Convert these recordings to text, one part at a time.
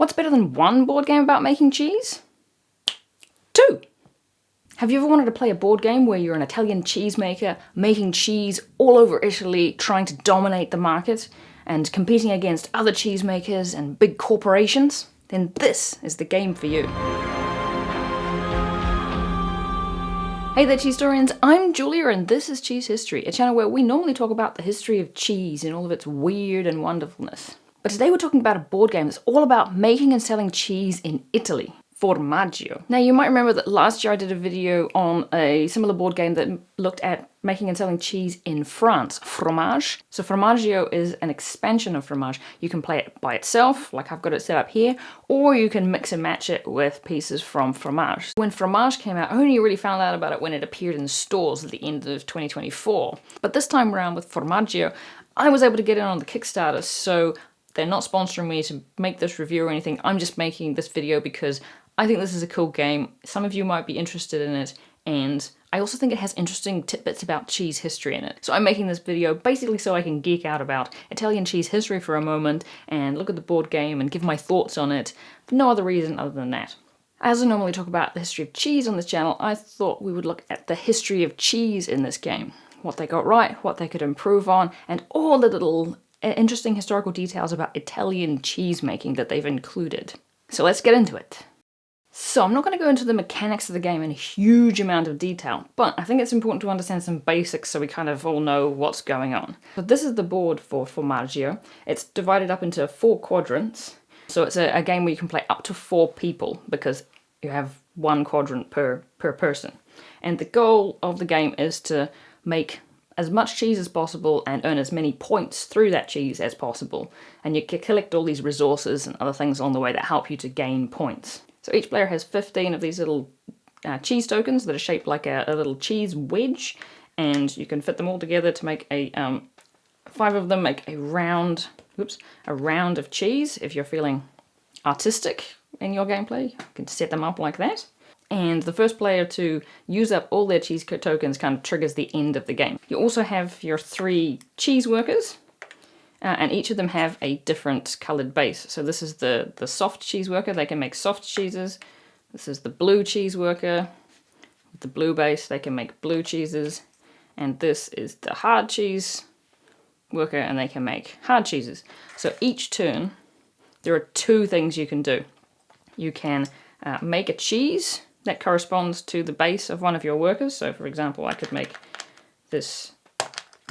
What's better than one board game about making cheese? 2. Have you ever wanted to play a board game where you're an Italian cheesemaker, making cheese all over Italy, trying to dominate the market, and competing against other cheesemakers and big corporations? Then this is the game for you. Hey there, cheese historians, I'm Julia and this is Cheese History, a channel where we normally talk about the history of cheese in all of its weird and wonderfulness. But today we're talking about a board game that's all about making and selling cheese in Italy. Formaggio. Now you might remember that last year I did a video on a similar board game that looked at making and selling cheese in France, Fromage. So Formaggio is an expansion of Fromage. You can play it by itself, like I've got it set up here, or you can mix and match it with pieces from Fromage. When Fromage came out, I only really found out about it when it appeared in stores at the end of 2024. But this time around with Formaggio, I was able to get in on the Kickstarter, so they're not sponsoring me to make this review or anything. I'm just making this video because I think this is a cool game. Some of you might be interested in it, and I also think it has interesting tidbits about cheese history in it. So I'm making this video basically so I can geek out about Italian cheese history for a moment and look at the board game and give my thoughts on it for no other reason other than that. As I normally talk about the history of cheese on this channel, I thought we would look at the history of cheese in this game. What they got right, what they could improve on, and all the little interesting historical details about Italian cheese making that they've included. So let's get into it. So I'm not going to go into the mechanics of the game in a huge amount of detail, but I think it's important to understand some basics so we kind of all know what's going on. So this is the board for Formaggio. It's divided up into 4 quadrants. So it's a game where you can play up to 4 people because you have 1 quadrant per person. And the goal of the game is to make as much cheese as possible and earn as many points through that cheese as possible. And you can collect all these resources and other things along the way that help you to gain points. So each player has 15 of these little cheese tokens that are shaped like a little cheese wedge, and you can fit them all together to make a 5 of them make a round of cheese. If you're feeling artistic in your gameplay, you can set them up like that. And the first player to use up all their cheese tokens kind of triggers the end of the game. You also have your 3 cheese workers, and each of them have a different coloured base. So this is the soft cheese worker, they can make soft cheeses. This is the blue cheese worker, with the blue base, they can make blue cheeses. And this is the hard cheese worker, and they can make hard cheeses. So each turn, there are 2 things you can do. You can make a cheese that corresponds to the base of one of your workers. So for example, I could make this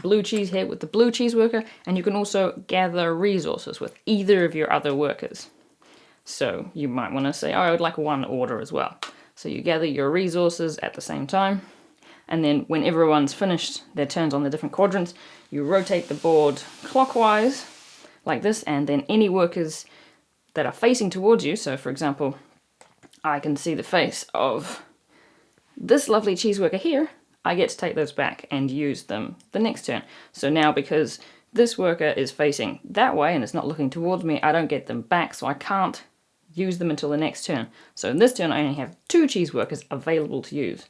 blue cheese here with the blue cheese worker, and you can also gather resources with either of your other workers. So you might want to say, oh, I would like 1 order as well. So you gather your resources at the same time, and then when everyone's finished their turns on the different quadrants, you rotate the board clockwise like this, and then any workers that are facing towards you, so for example, I can see the face of this lovely cheese worker here, I get to take those back and use them the next turn. So now because this worker is facing that way and it's not looking towards me, I don't get them back, so I can't use them until the next turn. So in this turn I only have 2 cheese workers available to use.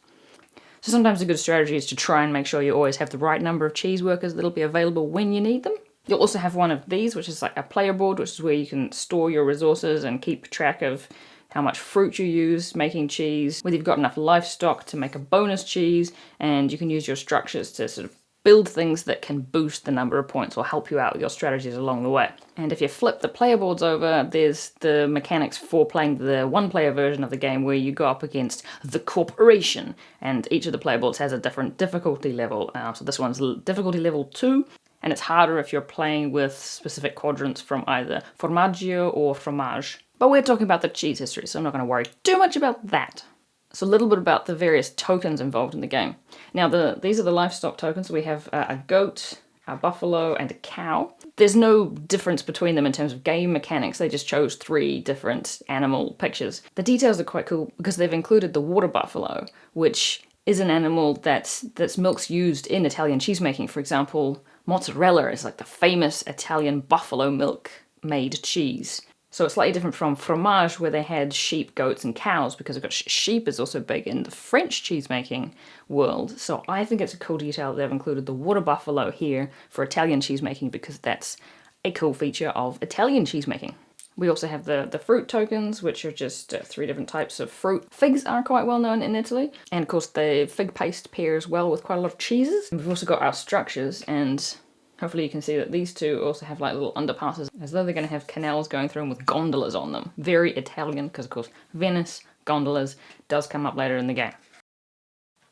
So sometimes a good strategy is to try and make sure you always have the right number of cheese workers that'll be available when you need them. You'll also have one of these, which is like a player board, which is where you can store your resources and keep track of how much fruit you use making cheese, whether you've got enough livestock to make a bonus cheese, and you can use your structures to sort of build things that can boost the number of points or help you out with your strategies along the way. And if you flip the player boards over, there's the mechanics for playing the 1-player version of the game where you go up against the corporation, and each of the player boards has a different difficulty level. So this one's difficulty level 2, and it's harder if you're playing with specific quadrants from either Formaggio or Fromage. But we're talking about the cheese history, so I'm not going to worry too much about that. So a little bit about the various tokens involved in the game. Now these are the livestock tokens. We have a goat, a buffalo, and a cow. There's no difference between them in terms of game mechanics. They just chose 3 different animal pictures. The details are quite cool because they've included the water buffalo, which is an animal that's milk's used in Italian cheesemaking. For example, mozzarella is like the famous Italian buffalo milk made cheese. So it's slightly different from Fromage, where they had sheep, goats, and cows, because I've got sheep is also big in the French cheesemaking world. So I think it's a cool detail that they've included the water buffalo here for Italian cheesemaking, because that's a cool feature of Italian cheesemaking. We also have the fruit tokens, which are just 3 different types of fruit. Figs are quite well known in Italy, and of course the fig paste pairs well with quite a lot of cheeses. And we've also got our structures, and hopefully you can see that these two also have like little underpasses, as though they're going to have canals going through them with gondolas on them. Very Italian, because of course Venice, gondolas, does come up later in the game.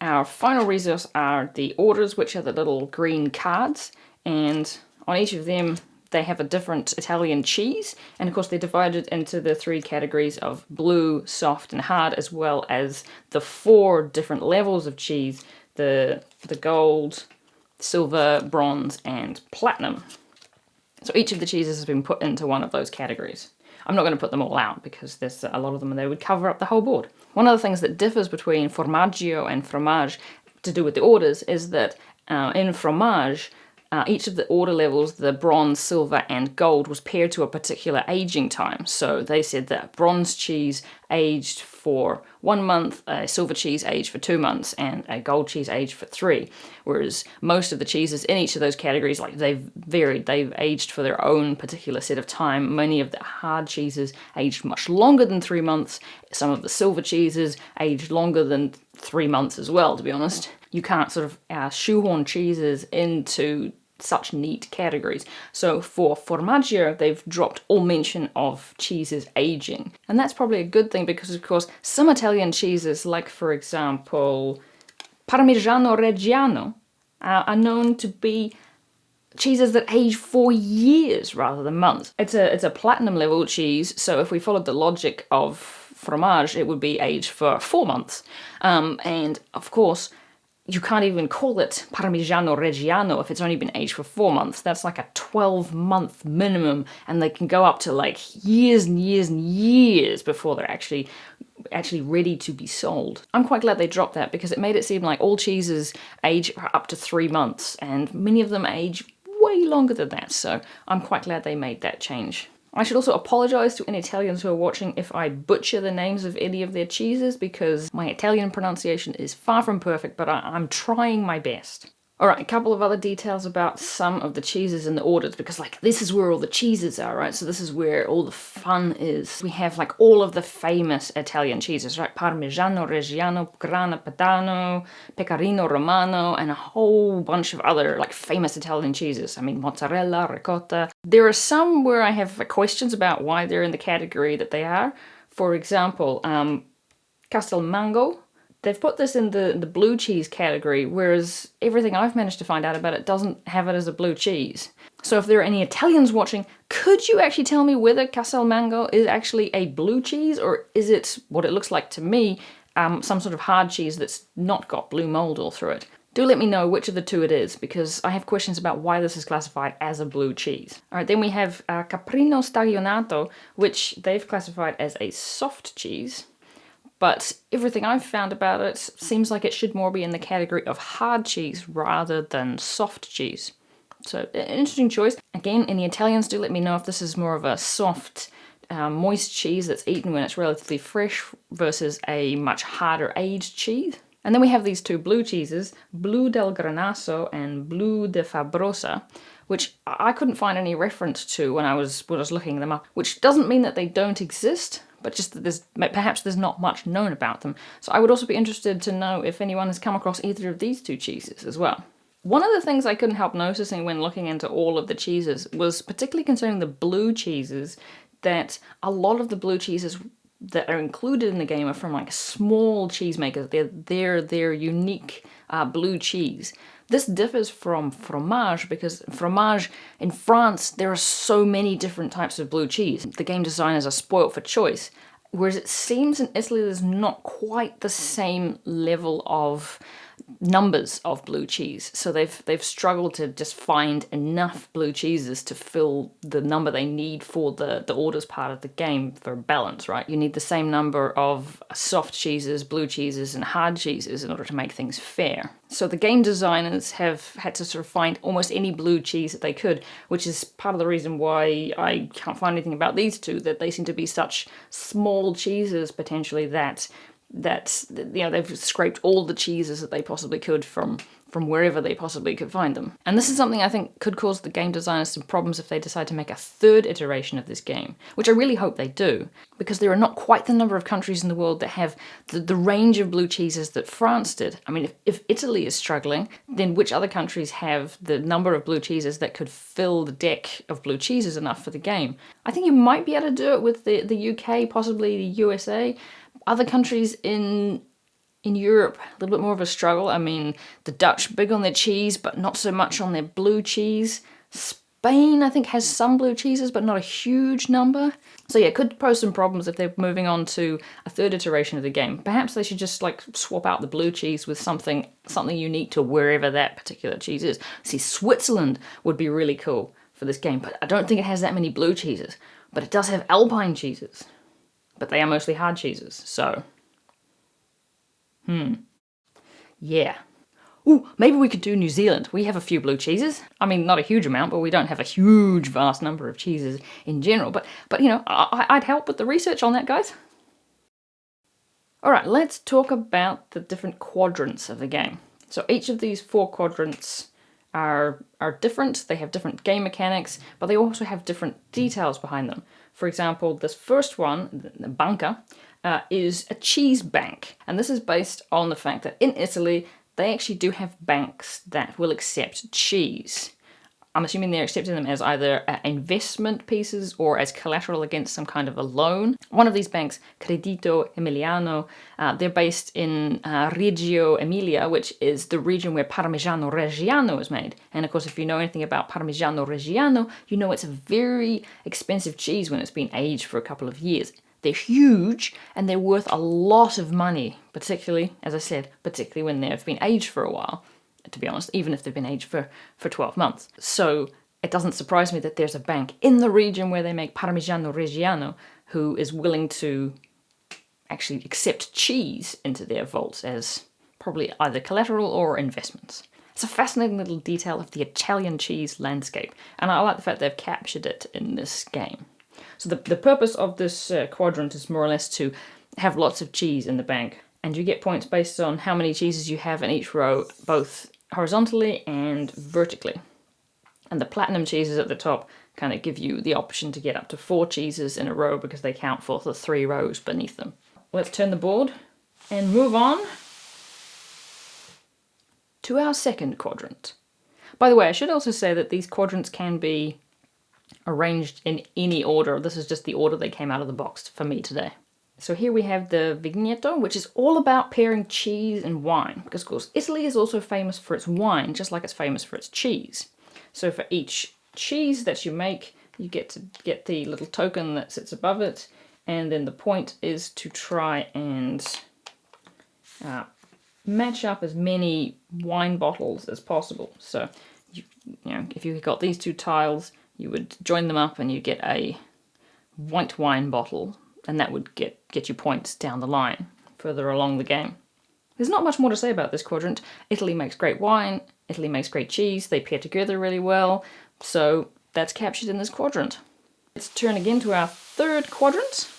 Our final resource are the orders, which are the little green cards, and on each of them they have a different Italian cheese, and of course they're divided into the 3 categories of blue, soft and hard, as well as the 4 different levels of cheese, the gold, silver, bronze and platinum. So each of the cheeses has been put into one of those categories. I'm not going to put them all out because there's a lot of them and they would cover up the whole board. One of the things that differs between Formaggio and Fromage to do with the orders is that in Fromage, each of the order levels, the bronze, silver and gold, was paired to a particular aging time. So they said that bronze cheese aged for 1 month, a silver cheese aged for 2 months, and a gold cheese aged for 3. Whereas most of the cheeses in each of those categories, like they've varied, they've aged for their own particular set of time. Many of the hard cheeses aged much longer than 3 months. Some of the silver cheeses aged longer than 3 months as well, to be honest. You can't sort of shoehorn cheeses into such neat categories. So for Formaggio, they've dropped all mention of cheeses aging. And that's probably a good thing because, of course, some Italian cheeses, like for example, Parmigiano Reggiano, are known to be cheeses that age for years rather than months. It's a platinum level cheese, so if we followed the logic of Fromage, it would be aged for 4 months. And of course, you can't even call it Parmigiano Reggiano if it's only been aged for 4 months. That's like a 12-month minimum, and they can go up to like years and years and years before they're actually ready to be sold. I'm quite glad they dropped that because it made it seem like all cheeses age for up to 3 months, and many of them age way longer than that, so I'm quite glad they made that change. I should also apologise to any Italians who are watching if I butcher the names of any of their cheeses, because my Italian pronunciation is far from perfect, but I'm trying my best. Alright, a couple of other details about some of the cheeses in the orders, because like this is where all the cheeses are, right? So this is where all the fun is. We have like all of the famous Italian cheeses, right? Parmigiano Reggiano, Grana Padano, Pecorino Romano, and a whole bunch of other like famous Italian cheeses. I mean, mozzarella, ricotta. There are some where I have questions about why they're in the category that they are. For example, Castelmango. They've put this in the blue cheese category, whereas everything I've managed to find out about it doesn't have it as a blue cheese. So if there are any Italians watching, could you actually tell me whether Castelmango is actually a blue cheese, or is it what it looks like to me, some sort of hard cheese that's not got blue mold all through it? Do let me know which of the two it is, because I have questions about why this is classified as a blue cheese. Alright, then we have Caprino Stagionato, which they've classified as a soft cheese. But everything I've found about it seems like it should more be in the category of hard cheese rather than soft cheese. So, an interesting choice. Again, any Italians, do let me know if this is more of a soft, moist cheese that's eaten when it's relatively fresh versus a much harder aged cheese. And then we have these two blue cheeses, Blue del Granasso and Blue de Fabrosa, which I couldn't find any reference to when I was looking them up, which doesn't mean that they don't exist, but just that perhaps there's not much known about them. So I would also be interested to know if anyone has come across either of these two cheeses as well. One of the things I couldn't help noticing when looking into all of the cheeses was particularly concerning the blue cheeses, that a lot of the blue cheeses that are included in the game are from like small cheesemakers. They're unique blue cheese. This differs from Fromage because Fromage in France, there are so many different types of blue cheese. The game designers are spoilt for choice. Whereas it seems in Italy there's not quite the same level of numbers of blue cheese. So they've struggled to just find enough blue cheeses to fill the number they need for the orders part of the game for balance, right? You need the same number of soft cheeses, blue cheeses, and hard cheeses in order to make things fair. So the game designers have had to sort of find almost any blue cheese that they could, which is part of the reason why I can't find anything about these two, that they seem to be such small cheeses potentially that you know, they've scraped all the cheeses that they possibly could from from wherever they possibly could find them. And this is something I think could cause the game designers some problems if they decide to make a third iteration of this game, which I really hope they do, because there are not quite the number of countries in the world that have the range of blue cheeses that France did. I mean, if Italy is struggling, then which other countries have the number of blue cheeses that could fill the deck of blue cheeses enough for the game? I think you might be able to do it with the UK, possibly the USA. Other countries in Europe, a little bit more of a struggle. I mean, the Dutch, big on their cheese, but not so much on their blue cheese. Spain, I think, has some blue cheeses, but not a huge number. So yeah, it could pose some problems if they're moving on to a third iteration of the game. Perhaps they should just like swap out the blue cheese with something unique to wherever that particular cheese is. See, Switzerland would be really cool for this game, but I don't think it has that many blue cheeses. But it does have alpine cheeses. But they are mostly hard cheeses, so... Yeah. Ooh, maybe we could do New Zealand. We have a few blue cheeses. I mean, not a huge amount, but we don't have a huge, vast number of cheeses in general. But you know, I'd help with the research on that, guys. All right, let's talk about the different quadrants of the game. So each of these 4 quadrants are different. They have different game mechanics, but they also have different details behind them. For example, this first one, the banca, is a cheese bank. And this is based on the fact that in Italy, they actually do have banks that will accept cheese. I'm assuming they're accepting them as either investment pieces or as collateral against some kind of a loan. One of these banks, Credito, Emiliano, they're based in Reggio Emilia, which is the region where Parmigiano Reggiano is made. And of course, if you know anything about Parmigiano Reggiano, you know it's a very expensive cheese when it's been aged for a couple of years. They're huge and they're worth a lot of money, particularly, as I said, particularly when they've been aged for a while, to be honest, even if they've been aged for 12 months. So it doesn't surprise me that there's a bank in the region where they make Parmigiano Reggiano who is willing to actually accept cheese into their vaults as probably either collateral or investments. It's a fascinating little detail of the Italian cheese landscape, and I like the fact they've captured it in this game. So the purpose of this quadrant is more or less to have lots of cheese in the bank. And you get points based on how many cheeses you have in each row, both horizontally and vertically. And the platinum cheeses at the top kind of give you the option to get up to 4 cheeses in a row because they count for the 3 rows beneath them. Let's turn the board and move on to our second quadrant. By the way, I should also say that these quadrants can be arranged in any order. This is just the order they came out of the box for me today. So here we have the Vigneto, which is all about pairing cheese and wine, because of course Italy is also famous for its wine, just like it's famous for its cheese. So for each cheese that you make, you get to get the little token that sits above it, and then the point is to try and match up as many wine bottles as possible. So you know, if you got these 2 tiles, you would join them up and you get a white wine bottle, and that would get you points down the line further along the game. There's not much more to say about this quadrant. Italy makes great wine, Italy makes great cheese, they pair together really well, so that's captured in this quadrant. Let's turn again to our third quadrant.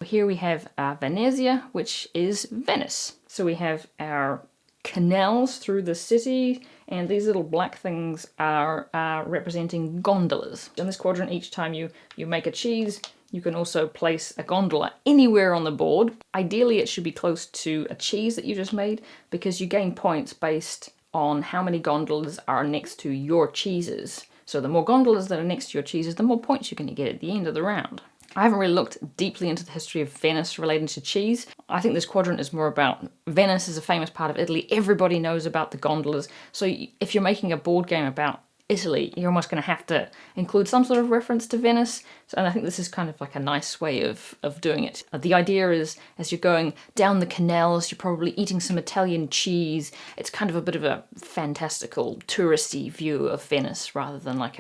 Here we have Venezia, which is Venice. So we have our canals through the city, and these little black things are representing gondolas. In this quadrant, each time you make a cheese, you can also place a gondola anywhere on the board. Ideally, it should be close to a cheese that you just made, because you gain points based on how many gondolas are next to your cheeses. So the more gondolas that are next to your cheeses, the more points you're going to get at the end of the round. I haven't really looked deeply into the history of Venice relating to cheese. I think this quadrant is more about Venice is a famous part of Italy. Everybody knows about the gondolas. So if you're making a board game about Italy, you're almost going to have to include some sort of reference to Venice. And I think this is kind of like a nice way of doing it. The idea is, as you're going down the canals, you're probably eating some Italian cheese. It's kind of a bit of a fantastical, touristy view of Venice rather than like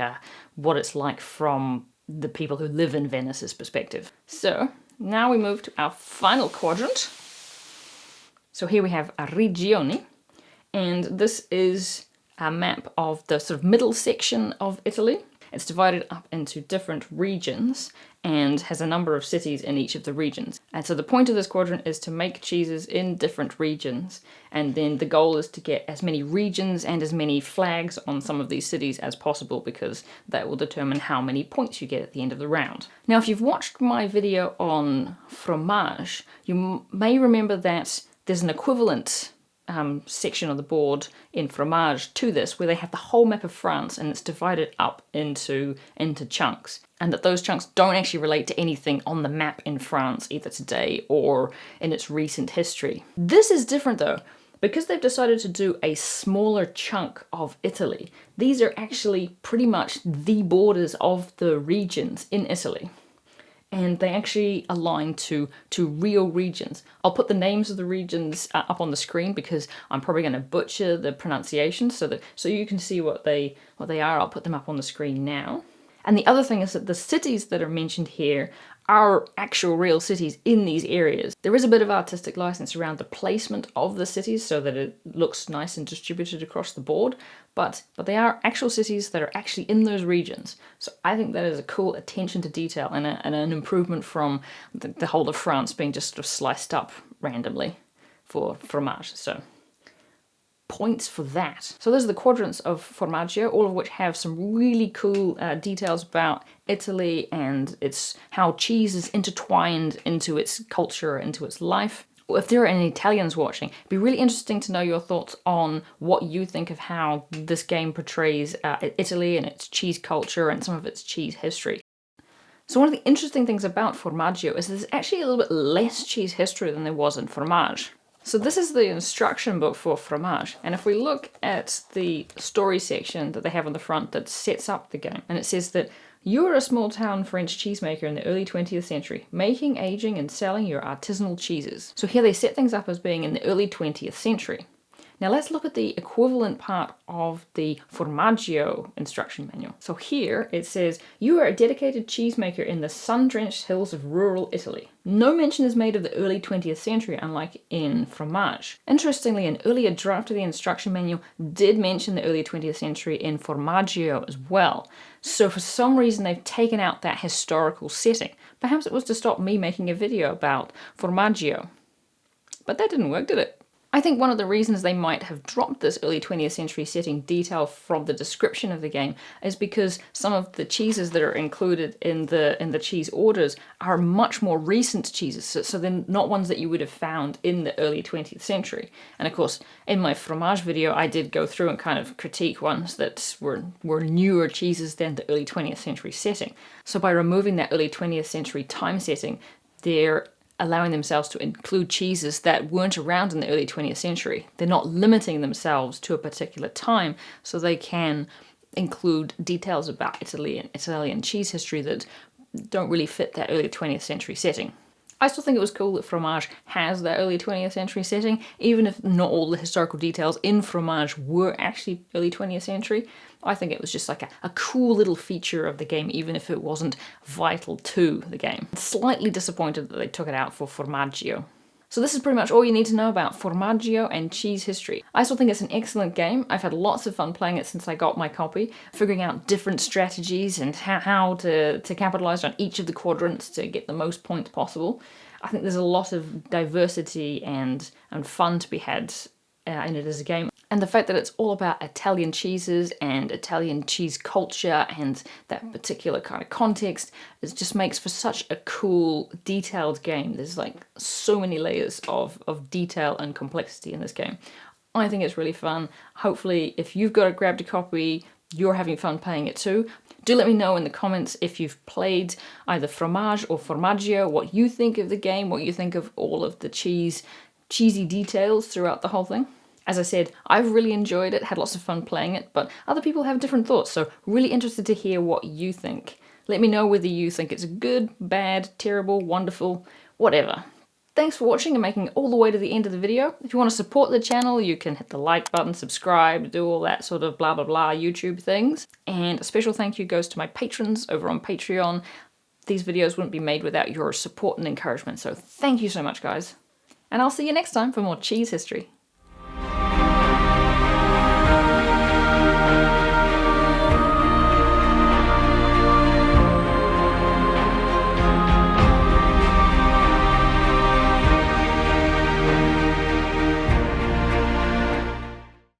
what it's like from the people who live in Venice's perspective. So now we move to our final quadrant. So here we have Regioni, and this is a map of the sort of middle section of Italy. It's divided up into different regions and has a number of cities in each of the regions. And so the point of this quadrant is to make cheeses in different regions, and then the goal is to get as many regions and as many flags on some of these cities as possible, because that will determine how many points you get at the end of the round. Now, if you've watched my video on Fromage, you may remember that there's an equivalent section of the board in Fromage to this, where they have the whole map of France and it's divided up into chunks, and that those chunks don't actually relate to anything on the map in France, either today or in its recent history. This is different though, because they've decided to do a smaller chunk of Italy. These are actually pretty much the borders of the regions in Italy. And they actually align to real regions. I'll put the names of the regions up on the screen because I'm probably going to butcher the pronunciation so you can see what they are. I'll put them up on the screen now. And the other thing is that the cities that are mentioned here are actual real cities in these areas. There is a bit of artistic license around the placement of the cities so that it looks nice and distributed across the board, but they are actual cities that are actually in those regions. So I think that is a cool attention to detail and an improvement from the whole of France being just sort of sliced up randomly for Fromage. So points for that. So those are the quadrants of Formaggio, all of which have some really cool details about Italy and how cheese is intertwined into its culture, into its life. If there are any Italians watching, it'd be really interesting to know your thoughts on what you think of how this game portrays Italy and its cheese culture and some of its cheese history. So one of the interesting things about Formaggio is there's actually a little bit less cheese history than there was in Fromage. So this is the instruction book for Fromage, and if we look at the story section that they have on the front that sets up the game, and it says that you are a small-town French cheesemaker in the early 20th century, making, aging, and selling your artisanal cheeses. So here they set things up as being in the early 20th century. Now let's look at the equivalent part of the Formaggio instruction manual. So here it says, you are a dedicated cheesemaker in the sun-drenched hills of rural Italy. No mention is made of the early 20th century, unlike in Fromage. Interestingly, an earlier draft of the instruction manual did mention the early 20th century in Formaggio as well. So for some reason they've taken out that historical setting. Perhaps it was to stop me making a video about Formaggio. But that didn't work, did it? I think one of the reasons they might have dropped this early 20th century setting detail from the description of the game is because some of the cheeses that are included in the cheese orders are much more recent cheeses, so they're not ones that you would have found in the early 20th century. And of course, in my Fromage video, I did go through and kind of critique ones that were newer cheeses than the early 20th century setting. So by removing that early 20th century time setting, they're allowing themselves to include cheeses that weren't around in the early 20th century. They're not limiting themselves to a particular time, so they can include details about Italy and Italian cheese history that don't really fit that early 20th century setting. I still think it was cool that Fromage has that early 20th century setting, even if not all the historical details in Fromage were actually early 20th century. I think it was just like a cool little feature of the game, even if it wasn't vital to the game. Slightly disappointed that they took it out for Formaggio. So this is pretty much all you need to know about Formaggio and cheese history. I still think it's an excellent game. I've had lots of fun playing it since I got my copy, figuring out different strategies and how to capitalize on each of the quadrants to get the most points possible. I think there's a lot of diversity and fun to be had in it as a game. And the fact that it's all about Italian cheeses and Italian cheese culture and that particular kind of context, it just makes for such a cool, detailed game. There's like so many layers of detail and complexity in this game. I think it's really fun. Hopefully, if you've grabbed a copy, you're having fun playing it too. Do let me know in the comments if you've played either Fromage or Formaggio, what you think of the game, what you think of all of the cheesy details throughout the whole thing. As I said, I've really enjoyed it, had lots of fun playing it, but other people have different thoughts, so really interested to hear what you think. Let me know whether you think it's good, bad, terrible, wonderful, whatever. Thanks for watching and making it all the way to the end of the video. If you want to support the channel, you can hit the like button, subscribe, do all that sort of blah blah blah YouTube things. And a special thank you goes to my patrons over on Patreon. These videos wouldn't be made without your support and encouragement, so thank you so much, guys. And I'll see you next time for more cheese history.